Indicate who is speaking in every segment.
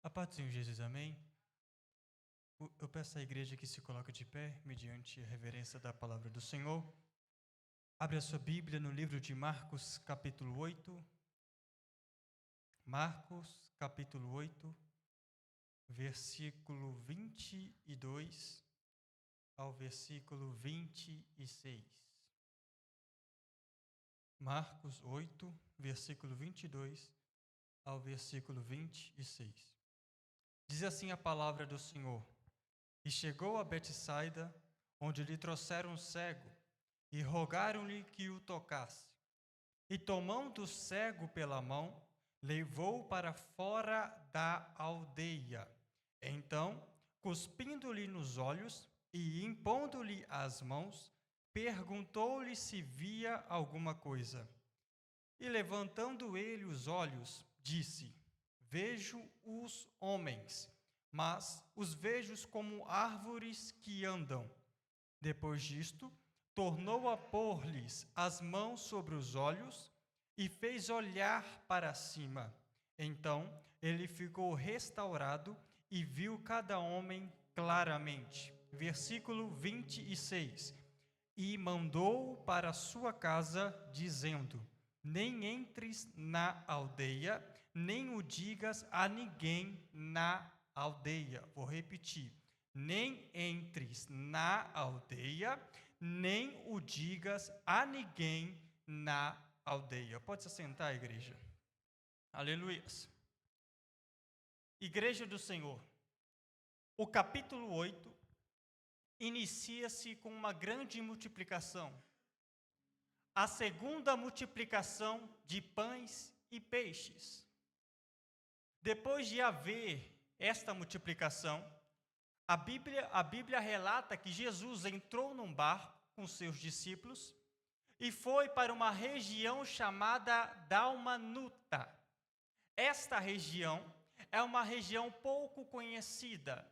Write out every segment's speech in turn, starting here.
Speaker 1: A paz do Senhor Jesus, amém? Eu peço à igreja que se coloque de pé, mediante a reverência da palavra do Senhor. Abre a sua Bíblia no livro de Marcos, capítulo 8. Marcos, capítulo 8, versículo 22 ao versículo 26. Marcos 8, versículo 22 ao versículo 26. Diz assim a palavra do Senhor: E chegou a Betsaida, onde lhe trouxeram um cego, e rogaram-lhe que o tocasse. E tomando o cego pela mão, levou-o para fora da aldeia. Então, cuspindo-lhe nos olhos e impondo-lhe as mãos, perguntou-lhe se via alguma coisa. E levantando ele os olhos, disse: Vejo os homens, mas os vejo como árvores que andam. Depois disto, tornou a pôr-lhes as mãos sobre os olhos e fez olhar para cima. Então ele ficou restaurado e viu cada homem claramente. Versículo 26. E mandou para sua casa, dizendo: Nem entres na aldeia, nem o digas a ninguém na aldeia. Vou repetir: nem entres na aldeia, nem o digas a ninguém na aldeia. Pode se sentar, igreja. Aleluia. Igreja do Senhor. O capítulo 8 inicia-se com uma grande multiplicação. A segunda multiplicação de pães e peixes. Depois de haver esta multiplicação, a Bíblia relata que Jesus entrou num barco com seus discípulos e foi para uma região chamada Dalmanuta. Esta região é uma região pouco conhecida.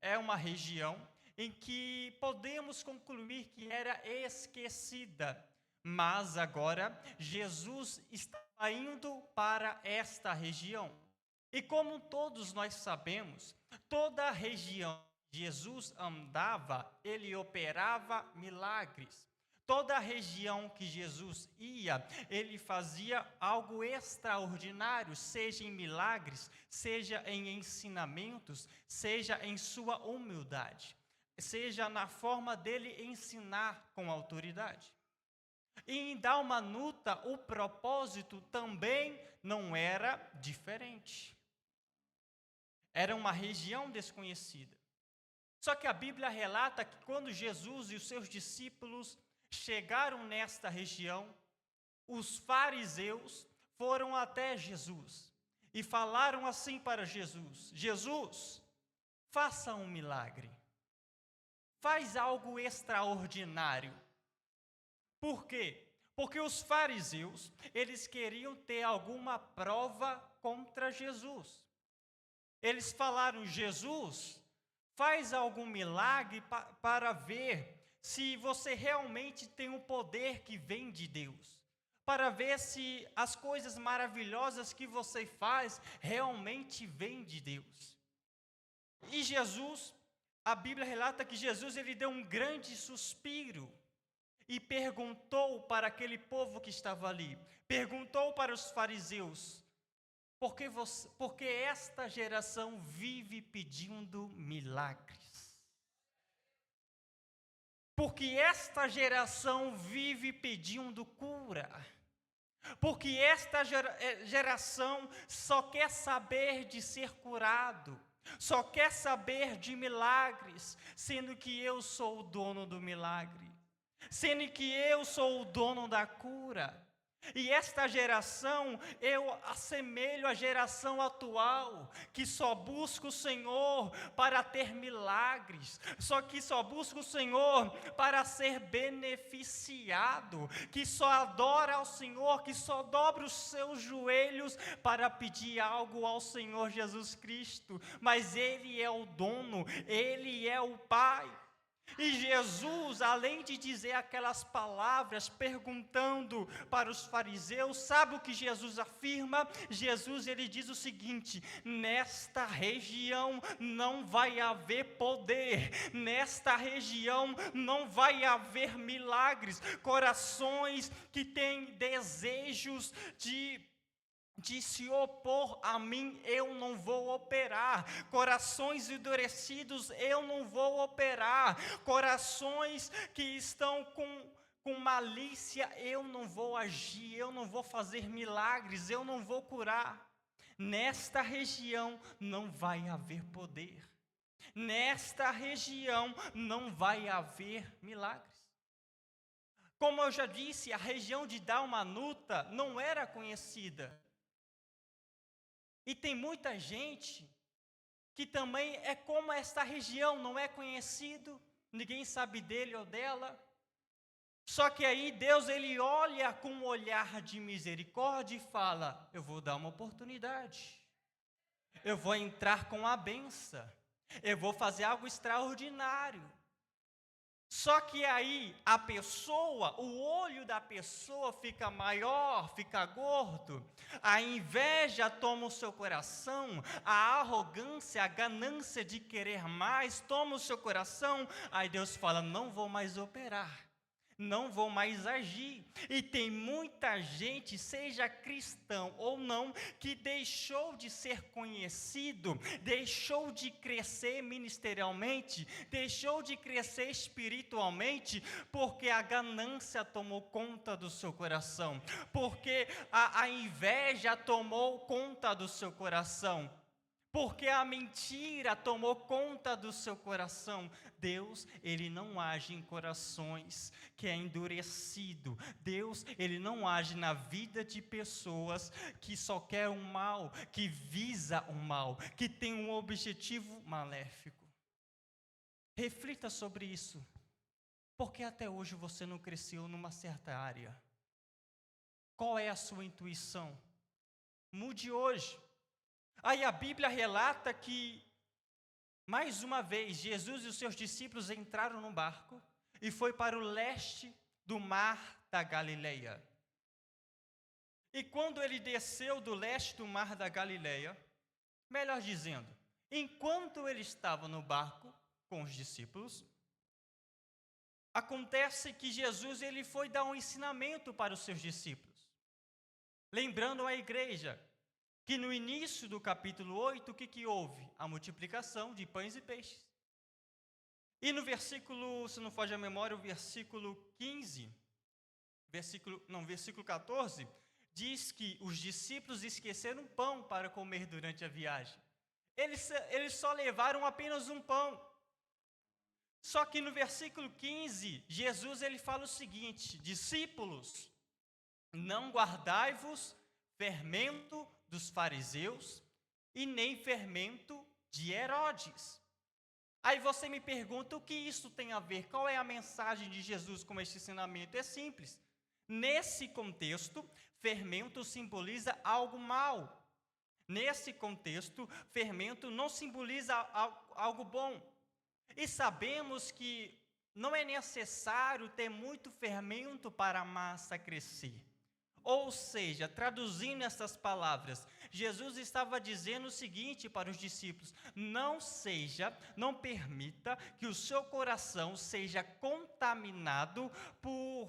Speaker 1: É uma região em que podemos concluir que era esquecida. Mas agora Jesus está indo para esta região. E como todos nós sabemos, toda a região que Jesus andava, ele operava milagres. Toda a região que Jesus ia, ele fazia algo extraordinário, seja em milagres, seja em ensinamentos, seja em sua humildade, seja na forma dele ensinar com autoridade. E em Dalmanuta, o propósito também não era diferente. Era uma região desconhecida. Só que a Bíblia relata que quando Jesus e os seus discípulos chegaram nesta região, os fariseus foram até Jesus e falaram assim para Jesus: Jesus, faça um milagre. Faz algo extraordinário. Por quê? Porque os fariseus, eles queriam ter alguma prova contra Jesus. Eles falaram: Jesus, faz algum milagre para ver se você realmente tem um poder que vem de Deus. Para ver se as coisas maravilhosas que você faz realmente vêm de Deus. E Jesus, a Bíblia relata que Jesus ele deu um grande suspiro e perguntou para aquele povo que estava ali, perguntou para os fariseus: porque esta geração vive pedindo milagres? Porque esta geração vive pedindo cura? Porque esta geração só quer saber de ser curado, só quer saber de milagres, sendo que eu sou o dono do milagre, sendo que eu sou o dono da cura. E esta geração, eu assemelho à geração atual, que só busca o Senhor para ter milagres, que só busca o Senhor para ser beneficiado, que só adora ao Senhor, que só dobra os seus joelhos para pedir algo ao Senhor Jesus Cristo. Mas Ele é o dono, Ele é o Pai. E Jesus, além de dizer aquelas palavras, perguntando para os fariseus, sabe o que Jesus afirma? Jesus, ele diz o seguinte: nesta região não vai haver poder, nesta região não vai haver milagres. Corações que têm desejos de se opor a mim, eu não vou operar. Corações endurecidos, eu não vou operar. Corações que estão com malícia, eu não vou agir, eu não vou fazer milagres, eu não vou curar. Nesta região não vai haver poder. Nesta região não vai haver milagres. Como eu já disse, a região de Dalmanuta não era conhecida. E tem muita gente que também é como esta região, não é conhecido, ninguém sabe dele ou dela. Só que aí Deus, ele olha com um olhar de misericórdia e fala: eu vou dar uma oportunidade, eu vou entrar com a benção, eu vou fazer algo extraordinário. Só que aí a pessoa, o olho da pessoa fica maior, fica gordo, a inveja toma o seu coração, a arrogância, a ganância de querer mais toma o seu coração, aí Deus fala: não vou mais operar, não vou mais agir. E tem muita gente, seja cristão ou não, que deixou de ser conhecido, deixou de crescer ministerialmente, deixou de crescer espiritualmente, porque a ganância tomou conta do seu coração, porque a inveja tomou conta do seu coração, porque a mentira tomou conta do seu coração. Deus, ele não age em corações que é endurecido. Deus, ele não age na vida de pessoas que só quer o mal, que visa o mal, que tem um objetivo maléfico. Reflita sobre isso. Porque até hoje você não cresceu numa certa área? Qual é a sua intuição? Mude hoje. Aí a Bíblia relata que, mais uma vez, Jesus e os seus discípulos entraram no barco e foi para o leste do mar da Galileia. E quando ele desceu do leste do mar da Galileia, melhor dizendo, enquanto ele estava no barco com os discípulos, acontece que Jesus, ele foi dar um ensinamento para os seus discípulos. Lembrando a igreja que no início do capítulo 8, o que houve? A multiplicação de pães e peixes. E no versículo, se não foge a memória, o versículo 15, versículo 14, diz que os discípulos esqueceram pão para comer durante a viagem. Eles só levaram apenas um pão. Só que no versículo 15, Jesus, ele fala o seguinte: discípulos, não guardai-vos fermento dos fariseus e nem fermento de Herodes. Aí você me pergunta, o que isso tem a ver? Qual é a mensagem de Jesus com este ensinamento? É simples. Nesse contexto, fermento simboliza algo mal. Nesse contexto, fermento não simboliza algo bom. E sabemos que não é necessário ter muito fermento para a massa crescer. Ou seja, traduzindo essas palavras, Jesus estava dizendo o seguinte para os discípulos: não permita que o seu coração seja contaminado por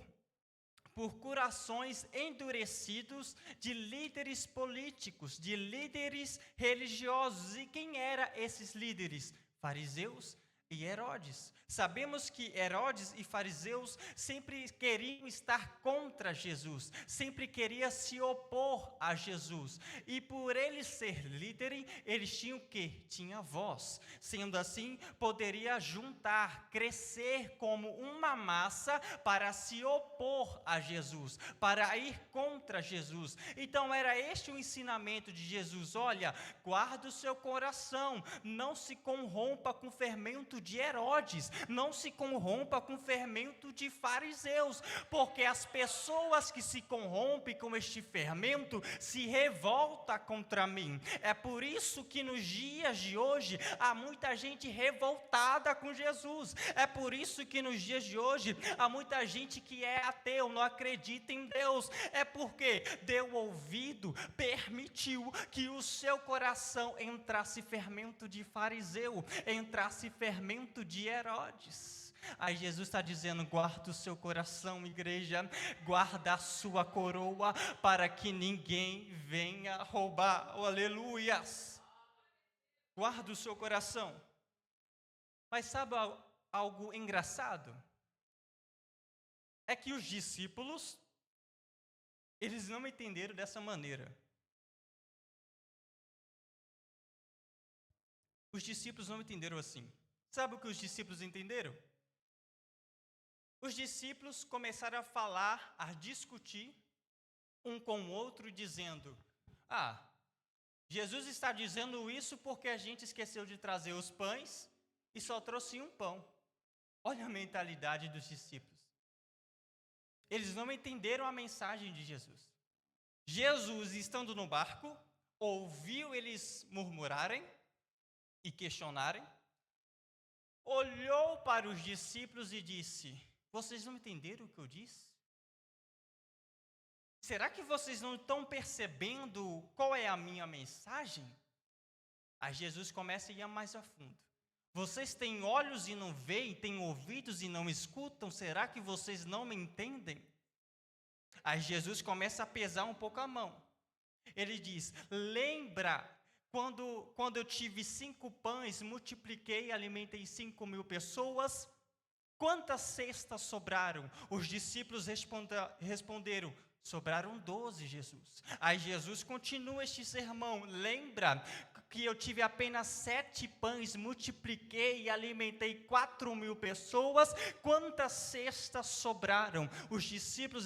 Speaker 1: corações endurecidos de líderes políticos, de líderes religiosos. E quem eram esses líderes? Fariseus e Herodes. Sabemos que Herodes e fariseus sempre queriam estar contra Jesus, sempre queriam se opor a Jesus. E por eles ser líderes, eles tinham o quê? Tinha voz. Sendo assim, poderia juntar, crescer como uma massa para se opor a Jesus, para ir contra Jesus. Então era este o ensinamento de Jesus: olha, guarda o seu coração, não se corrompa com fermento fermento de Herodes, não se corrompa com o fermento de fariseus, porque as pessoas que se corrompem com este fermento se revoltam contra mim. É por isso que nos dias de hoje há muita gente revoltada com Jesus. É por isso que nos dias de hoje há muita gente que é ateu, não acredita em Deus. É porque deu ouvido, permitiu que o seu coração entrasse fermento de fariseu, entrasse fermento de Herodes. Aí Jesus está dizendo: guarda o seu coração, igreja, guarda a sua coroa, para que ninguém venha roubar. Oh, aleluias! Guarda o seu coração. Mas sabe algo engraçado? É que os discípulos, eles não entenderam dessa maneira. Os discípulos não entenderam assim. Sabe o que os discípulos entenderam? Os discípulos começaram a falar, a discutir um com o outro, dizendo: Jesus está dizendo isso porque a gente esqueceu de trazer os pães e só trouxe um pão. Olha a mentalidade dos discípulos. Eles não entenderam a mensagem de Jesus. Jesus, estando no barco, ouviu eles murmurarem e questionarem, olhou para os discípulos e disse: vocês não entenderam o que eu disse? Será que vocês não estão percebendo qual é a minha mensagem? Aí Jesus começa a ir mais a fundo. Vocês têm olhos e não veem, têm ouvidos e não escutam, será que vocês não me entendem? Aí Jesus começa a pesar um pouco a mão. Ele diz: lembra quando eu tive 5 pães, multipliquei e alimentei 5.000 pessoas? Quantas cestas sobraram? Os discípulos responderam: sobraram 12, Jesus. Aí Jesus continua este sermão: lembra que eu tive apenas 7 pães, multipliquei e alimentei 4.000 pessoas? Quantas cestas sobraram? Os discípulos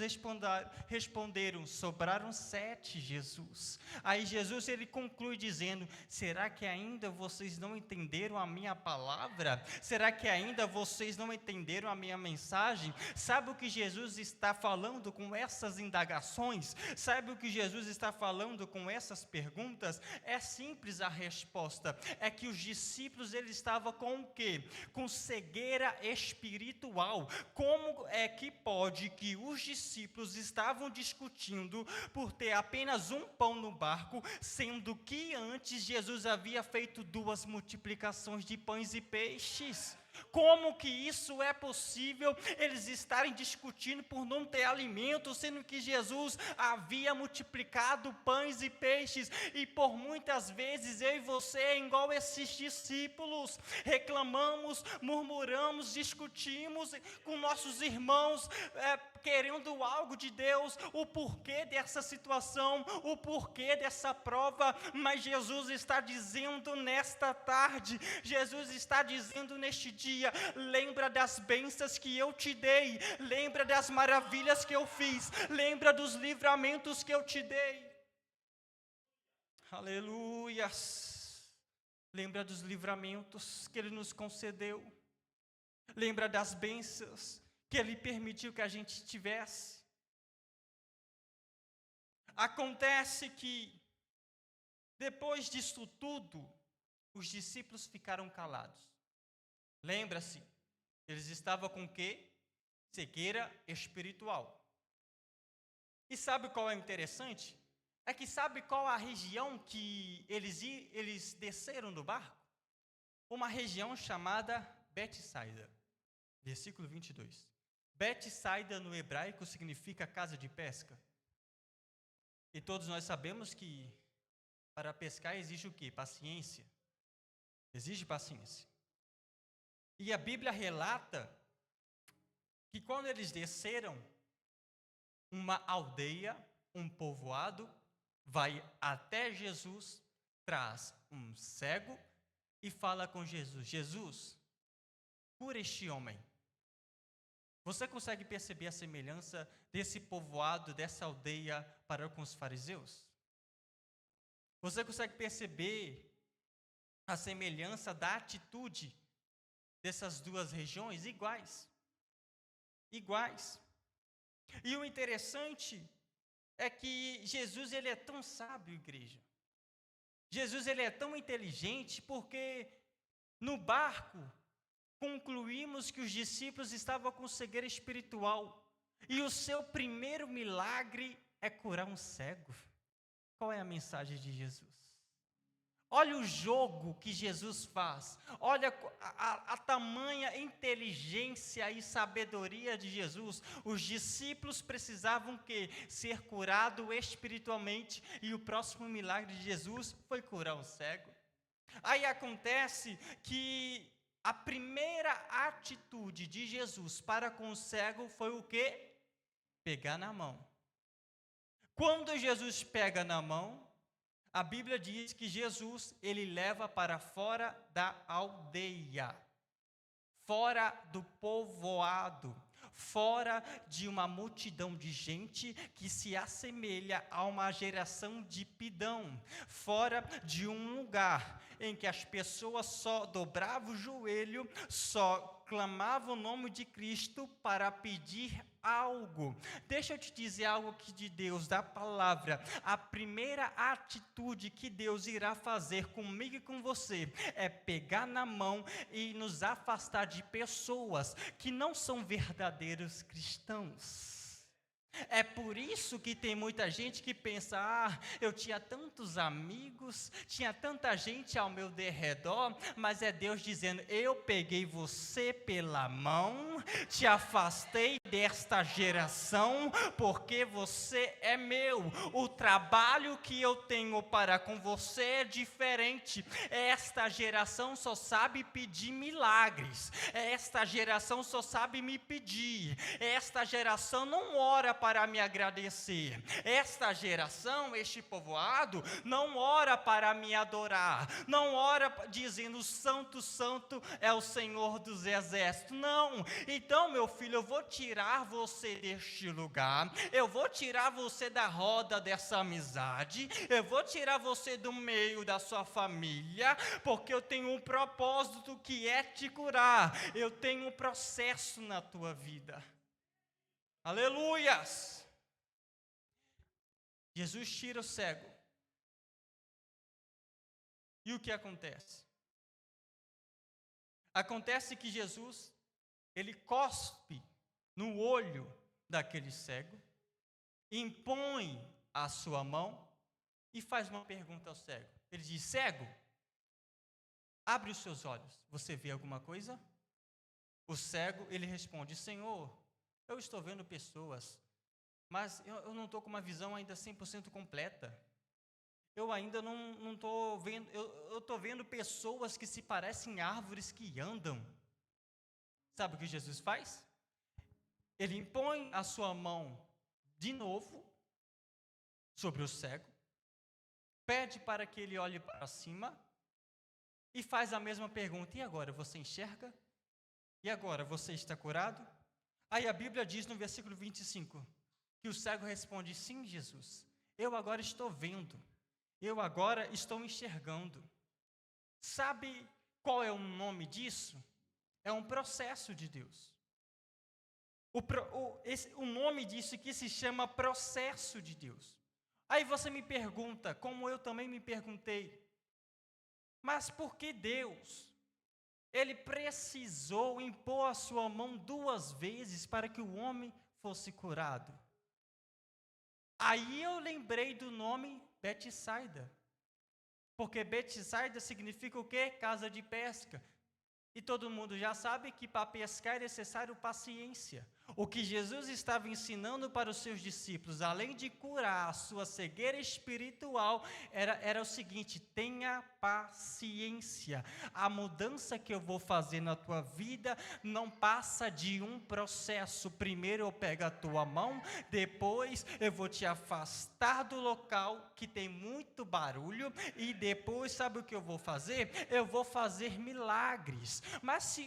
Speaker 1: responderam: sobraram 7, Jesus. Aí Jesus, ele conclui dizendo: será que ainda vocês não entenderam a minha palavra? Será que ainda vocês não entenderam a minha mensagem? Sabe o que Jesus está falando com essas indagações? Sabe o que Jesus está falando com essas perguntas? É simples a resposta. É que os discípulos, eles estavam com o quê? Com cegueira espiritual. Como é que pode que os discípulos estavam discutindo por ter apenas um pão no barco, sendo que antes Jesus havia feito 2 multiplicações de pães e peixes? Como que isso é possível, eles estarem discutindo por não ter alimento, sendo que Jesus havia multiplicado pães e peixes? E por muitas vezes eu e você, igual esses discípulos, reclamamos, murmuramos, discutimos com nossos irmãos, querendo algo de Deus, o porquê dessa situação, o porquê dessa prova. Mas Jesus está dizendo nesta tarde, Jesus está dizendo neste dia: lembra das bênçãos que eu te dei, lembra das maravilhas que eu fiz, lembra dos livramentos que eu te dei. Aleluias! Lembra dos livramentos que Ele nos concedeu, lembra das bênçãos que Ele permitiu que a gente tivesse. Acontece que, depois disso tudo, os discípulos ficaram calados. Lembra-se, eles estavam com o quê? Cegueira espiritual. E sabe qual é interessante? É que sabe qual a região que eles desceram do barco? Uma região chamada Betsaida. Versículo 22. Betsaida no hebraico significa casa de pesca. E todos nós sabemos que para pescar exige o quê? Paciência. Exige paciência. E a Bíblia relata que quando eles desceram, uma aldeia, um povoado, vai até Jesus, traz um cego e fala com Jesus: Jesus, cura este homem. Você consegue perceber a semelhança desse povoado, dessa aldeia para com os fariseus? Você consegue perceber a semelhança da atitude dessas duas regiões iguais. Iguais. E o interessante é que Jesus, ele é tão sábio, igreja. Jesus, ele é tão inteligente porque no barco concluímos que os discípulos estavam com cegueira espiritual e o seu primeiro milagre é curar um cego. Qual é a mensagem de Jesus? Olha o jogo que Jesus faz, olha a tamanha inteligência e sabedoria de Jesus. Os discípulos precisavam ser curados espiritualmente, e o próximo milagre de Jesus foi curar um cego. Aí acontece que a primeira atitude de Jesus para com o cego foi o quê? Pegar na mão. Quando Jesus pega na mão, a Bíblia diz que Jesus, ele leva para fora da aldeia, fora do povoado, fora de uma multidão de gente que se assemelha a uma geração de pidão, fora de um lugar em que as pessoas só dobravam o joelho, só clamavam o nome de Cristo para pedir algo. Deixa eu te dizer algo aqui de Deus, da palavra. A primeira atitude que Deus irá fazer comigo e com você é pegar na mão e nos afastar de pessoas que não são verdadeiros cristãos. É por isso que tem muita gente que pensa, eu tinha tantos amigos, tinha tanta gente ao meu derredor, mas é Deus dizendo, eu peguei você pela mão, te afastei desta geração, porque você é meu. O trabalho que eu tenho para com você é diferente. Esta geração só sabe pedir milagres, esta geração só sabe me pedir, esta geração não ora para me agradecer. Esta geração, este povoado, não ora para me adorar, não ora dizendo, santo, santo é o Senhor dos exércitos. Não. Então, meu filho, eu vou tirar você deste lugar, eu vou tirar você da roda dessa amizade, eu vou tirar você do meio da sua família, porque eu tenho um propósito que é te curar, eu tenho um processo na tua vida. Aleluias! Jesus tira o cego. E o que acontece? Acontece que Jesus, ele cospe no olho daquele cego, impõe a sua mão e faz uma pergunta ao cego. Ele diz, cego, abre os seus olhos, você vê alguma coisa? O cego, ele responde, Senhor, eu estou vendo pessoas, mas eu não estou com uma visão ainda 100% completa. Eu ainda não estou vendo, eu estou vendo pessoas que se parecem árvores que andam. Sabe o que Jesus faz? Ele impõe a sua mão de novo sobre o cego, pede para que ele olhe para cima e faz a mesma pergunta, e agora, você enxerga? E agora, você está curado? Aí a Bíblia diz no versículo 25, que o cego responde, sim, Jesus, eu agora estou vendo, eu agora estou enxergando. Sabe qual é o nome disso? É um processo de Deus. O nome disso aqui se chama processo de Deus. Aí você me pergunta, como eu também me perguntei, mas por que Deus? Ele precisou impor a sua mão 2 vezes para que o homem fosse curado. Aí eu lembrei do nome Betsaida. Porque Betsaida significa o quê? Casa de pesca. E todo mundo já sabe que para pescar é necessário paciência. O que Jesus estava ensinando para os seus discípulos, além de curar a sua cegueira espiritual, era o seguinte, tenha paciência. A mudança que eu vou fazer na tua vida não passa de um processo. Primeiro eu pego a tua mão, depois eu vou te afastar do local que tem muito barulho, e depois sabe o que eu vou fazer? Eu vou fazer milagres. Mas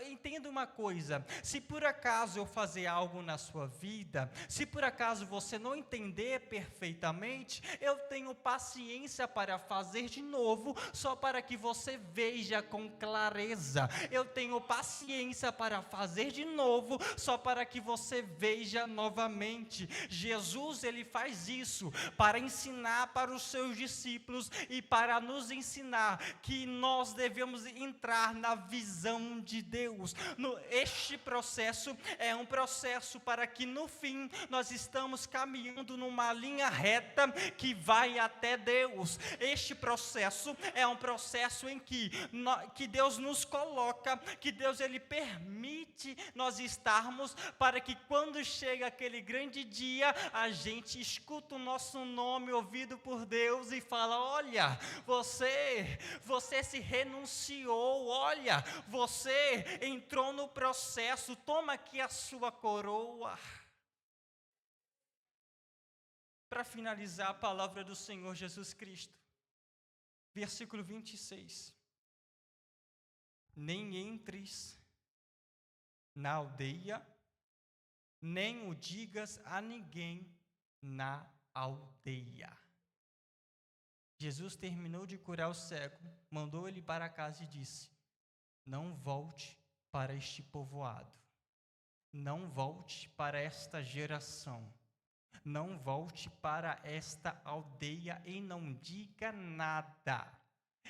Speaker 1: entenda uma coisa, se por acaso acaso eu fazer algo na sua vida, se por acaso você não entender perfeitamente, eu tenho paciência para fazer de novo, só para que você veja com clareza. Eu tenho paciência para fazer de novo, só para que você veja novamente. Jesus, ele faz isso para ensinar para os seus discípulos e para nos ensinar que nós devemos entrar na visão de Deus. Este processo é um processo para que no fim nós estamos caminhando numa linha reta que vai até Deus. Este processo é um processo em que Deus nos coloca, que Deus ele permite nós estarmos, para que quando chega aquele grande dia, a gente escuta o nosso nome ouvido por Deus e fala: olha, você se renunciou, olha, você entrou no processo, toma aqui a sua coroa. Para finalizar, a palavra do Senhor Jesus Cristo, versículo 26. Nem entres na aldeia, nem o digas a ninguém na aldeia. Jesus terminou de curar o cego, mandou ele para casa e disse: não volte para este povoado, não volte para esta geração, não volte para esta aldeia e não diga nada.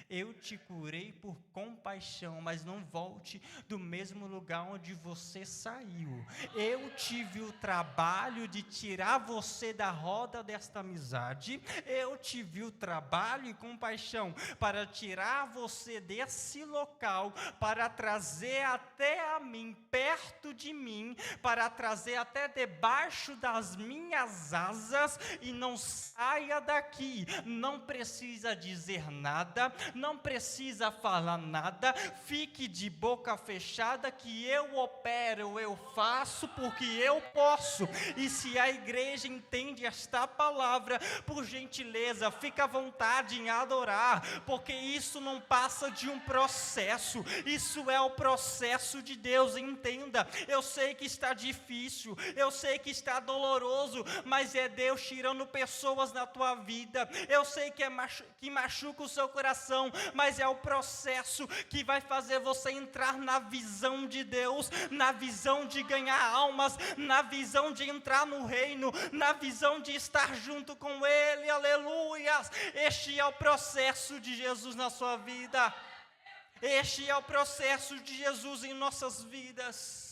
Speaker 1: Eu te curei por compaixão, mas não volte do mesmo lugar onde você saiu. Eu tive o trabalho de tirar você da roda desta amizade. Eu tive o trabalho e compaixão para tirar você desse local, para trazer até a mim, perto de mim, para trazer até debaixo das minhas asas, e não saia daqui. Não precisa dizer nada, não precisa falar nada, fique de boca fechada que eu opero, eu faço porque eu posso. E se a igreja entende esta palavra, por gentileza, fica à vontade em adorar, porque isso não passa de um processo, isso é o processo de Deus, entenda. Eu sei que está difícil, eu sei que está doloroso, mas é Deus tirando pessoas na tua vida. Eu sei que que machuca o seu coração, mas é o processo que vai fazer você entrar na visão de Deus, na visão de ganhar almas, na visão de entrar no reino, na visão de estar junto com Ele, aleluias. Este é o processo de Jesus na sua vida, este é o processo de Jesus em nossas vidas.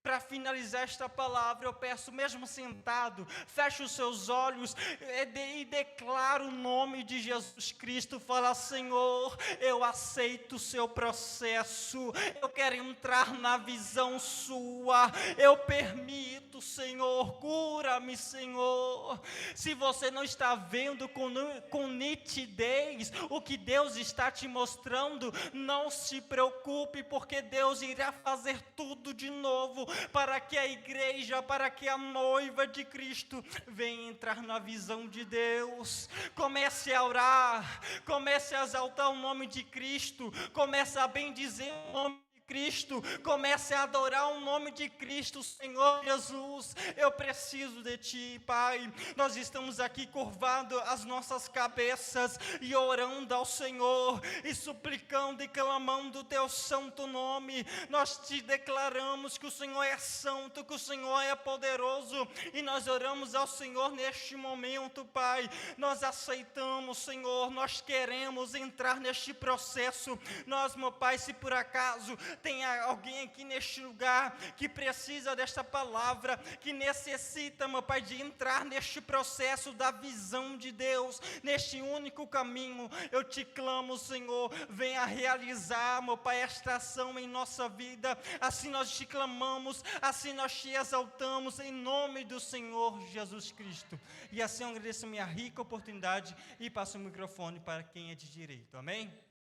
Speaker 1: Para finalizar esta palavra, eu peço, mesmo sentado, feche os seus olhos e declara o nome de Jesus Cristo. Fala: Senhor, eu aceito o seu processo, eu quero entrar na visão sua, eu permito, Senhor, cura-me, Senhor. Se você não está vendo com nitidez o que Deus está te mostrando, não se preocupe, porque Deus irá fazer tudo de novo, para que a igreja, para que a noiva de Cristo venha entrar na visão de Deus. Comece a orar, comece a exaltar o nome de Cristo, comece a bendizer o nome de Cristo, comece a adorar o nome de Cristo. Senhor Jesus, eu preciso de Ti, Pai. Nós estamos aqui curvando as nossas cabeças e orando ao Senhor, e suplicando e clamando o Teu santo nome. Nós Te declaramos que o Senhor é santo, que o Senhor é poderoso, e nós oramos ao Senhor neste momento, Pai. Nós aceitamos, Senhor, nós queremos entrar neste processo. Nós, meu Pai, se por acaso tem alguém aqui neste lugar que precisa desta palavra, que necessita, meu Pai, de entrar neste processo da visão de Deus, neste único caminho, eu Te clamo, Senhor, venha realizar, meu Pai, esta ação em nossa vida. Assim nós Te clamamos, assim nós Te exaltamos, em nome do Senhor Jesus Cristo. E assim eu agradeço a minha rica oportunidade e passo o microfone para quem é de direito. Amém?